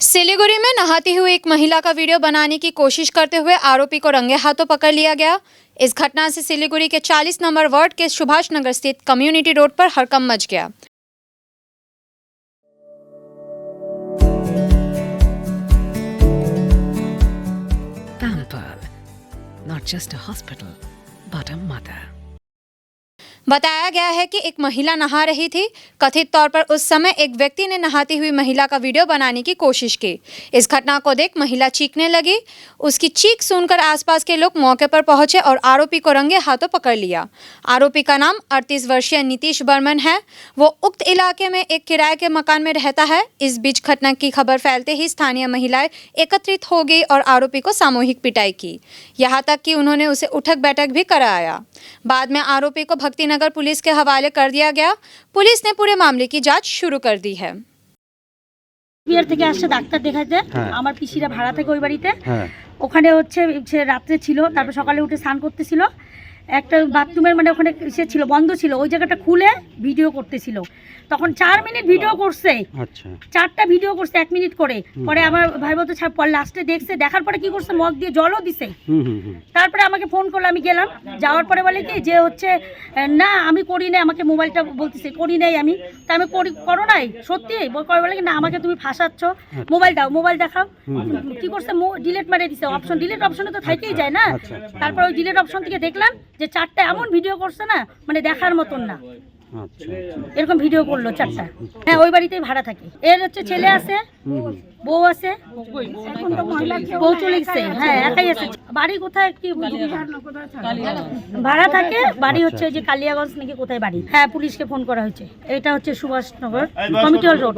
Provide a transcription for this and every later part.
सिलीगुड़ी में नहाती हुई एक महिला का वीडियो बनाने की कोशिश करते हुए आरोपी को रंगे हाथों पकड़ लिया गया। इस घटना से सिलीगुड़ी के 40 नंबर वार्ड के सुभाष नगर स्थित कम्युनिटी रोड पर हड़कंप मच गया। Pampered, not just a hospital, but a mother. बताया गया है कि एक महिला नहा रही थी। कथित तौर पर उस समय एक व्यक्ति ने नहाती हुई महिला का वीडियो बनाने की कोशिश की। इस घटना को देख महिला चीखने लगी। उसकी चीख सुनकर आसपास के लोग मौके पर पहुंचे और आरोपी को रंगे हाथों पकड़ लिया। आरोपी का नाम 38 वर्षीय नीतीश बर्मन है। वो उक्त इलाके में एक किराए के मकान में रहता है। इस बीच घटना की खबर फैलते ही स्थानीय महिलाएं एकत्रित हो गई और आरोपी को सामूहिक पिटाई की। यहाँ तक कि उन्होंने उसे उठक बैठक भी कराया। बाद में आरोपी को भक्तिनगर पुलिस के हवाले कर दिया गया। पुलिस ने पूरे मामले की जांच शुरू कर दी है। বিয়ার থেকে আসছে ডাক্তার দেখাতে। আমার পিসিরা ভাড়া থেকে ওই বাড়িতে ওখানে হচ্ছে রাত্রে ছিল, তারপর সকালে উঠে স্নান করতেছিল। একটা বাথরুমের মানে ওখানে সে ছিল, বন্ধ ছিল, ওই জায়গাটা খুলে ভিডিও করতেছিল। তখন 4 মিনিট ভিডিও করছে। আচ্ছা, 4টা ভিডিও করছে 1 মিনিট করে। পরে আমার ভাই বলতে ছাড়, পর লাস্টে দেখছে, দেখার পরে কি করছে, মগ দিয়ে জলও দিছে। তারপরে আমাকে ফোন করলো, আমি গেলাম। যাওয়ার পরে বলে কি যে হচ্ছে না আমি করি নাই, আমাকে মোবাইলটা বলতেছে করি নাই আমি। তা আমি করো নাই সত্যি বলে কি না, আমাকে তুমি ফাঁসাচ্ছ, মোবাইল দাও, মোবাইল দেখাও। কি করছে, ডিলিট মারিয়ে দিছে। অপশন ডিলিট অপশনে তো থাকেই যায় না। তারপর ওই ডিলিট অপশন থেকে দেখলাম যে 4টা এমন ভিডিও করছে না, মানে দেখার মতন না। এরকম ভিডিও করলো 4টা। হ্যাঁ, ওই বাড়িতেই ভাড়া থাকে। এর হচ্ছে ছেলে আছে, বউ আছে, বউ চলে গেছে। হ্যাঁ, একাই আছে। বাড়ি কোথায় কি ভাড়া থাকে, বাড়ি হচ্ছে যে কালিয়াগঞ্জ নাকি কোথায় বাড়ি। হ্যাঁ, পুলিশকে ফোন করা হয়েছে। এটা হচ্ছে সুভাষনগর কমিটি রোড।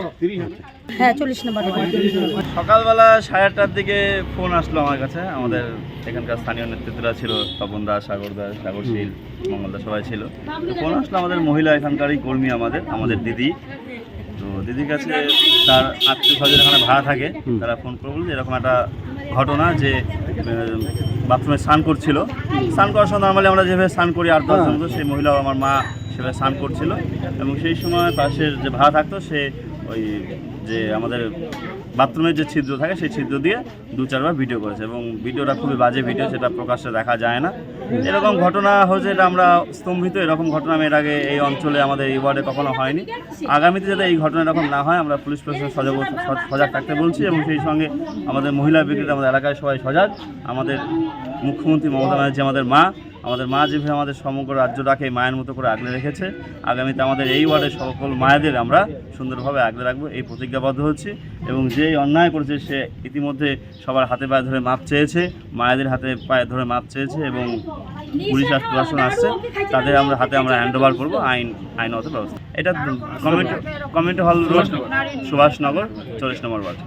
হ্যাঁ, 40 নম্বর। সকালবেলা 8:30টার দিকে ফোন আসলো আমার কাছে। আমাদের এখানকার স্থানীয় নেতৃত্বরা ছিল, তপন দাস, সাগর দাস, সাগরশীল, মঙ্গল দাস, সবাই ছিল। ফোন আসলো আমাদের মহিলা এখানকারই কর্মী, আমাদের দিদি। তো দিদির কাছে তার আত্মীয়-স্বজন এখানে ভাড়া থাকে, তারা ফোন করে বলল যে এরকম একটা ঘটনা, যে বাথরুমে স্নান করছিল। স্নান করার সময় নর্মালি আমরা যেভাবে স্নান করি 8-10 জন মতো, সেই মহিলাও আমার মা সেভাবে স্নান করছিল। এবং সেই সময় পাশের যে ভাড়া থাকতো, সে ওই যে আমাদের বাথরুমের যে ছিদ্র থাকে, সেই ছিদ্র দিয়ে 2-4 বার ভিডিও করেছে। এবং ভিডিওটা খুবই বাজে ভিডিও, সেটা প্রকাশ্যে দেখা যায় না। এরকম ঘটনা হয়েছে, এটা আমরা স্তম্ভিত। এরকম ঘটনা এর আগে এই অঞ্চলে আমাদের এই ওয়ার্ডে কখনো হয়নি। আগামীতে যাতে এই ঘটনা এরকম না হয়, আমরা পুলিশ প্রশাসন সজাগ থাকতে বলছি। এবং সেই সঙ্গে আমাদের মহিলা ব্রিগেড, আমাদের এলাকায় সবাই সজাগ। আমাদের মুখ্যমন্ত্রী মমতা ব্যানার্জি আমাদের মা যেভাবে আমাদের সমগ্র রাজ্যটাকে মায়ের মতো করে আগলে রেখেছে, আগামীতে আমাদের এই ওয়ার্ডের সকল মায়েদের আমরা সুন্দরভাবে আগলে রাখবো, এই প্রতিজ্ঞাবদ্ধ হচ্ছি। এবং যেই অন্যায় করেছে, সে ইতিমধ্যে সবার হাতে পায়ে ধরে মাপ চেয়েছে, মায়েদের হাতে পায়ে ধরে মাপ চেয়েছে। এবং পুলিশ আর প্রশাসন আসছে, তাদের হাতে আমরা হ্যান্ড ওভার করবো আইনত ব্যবস্থা। এটা কমিউনিটি হল রোড, সুভাষনগর, 40 নম্বর ওয়ার্ড।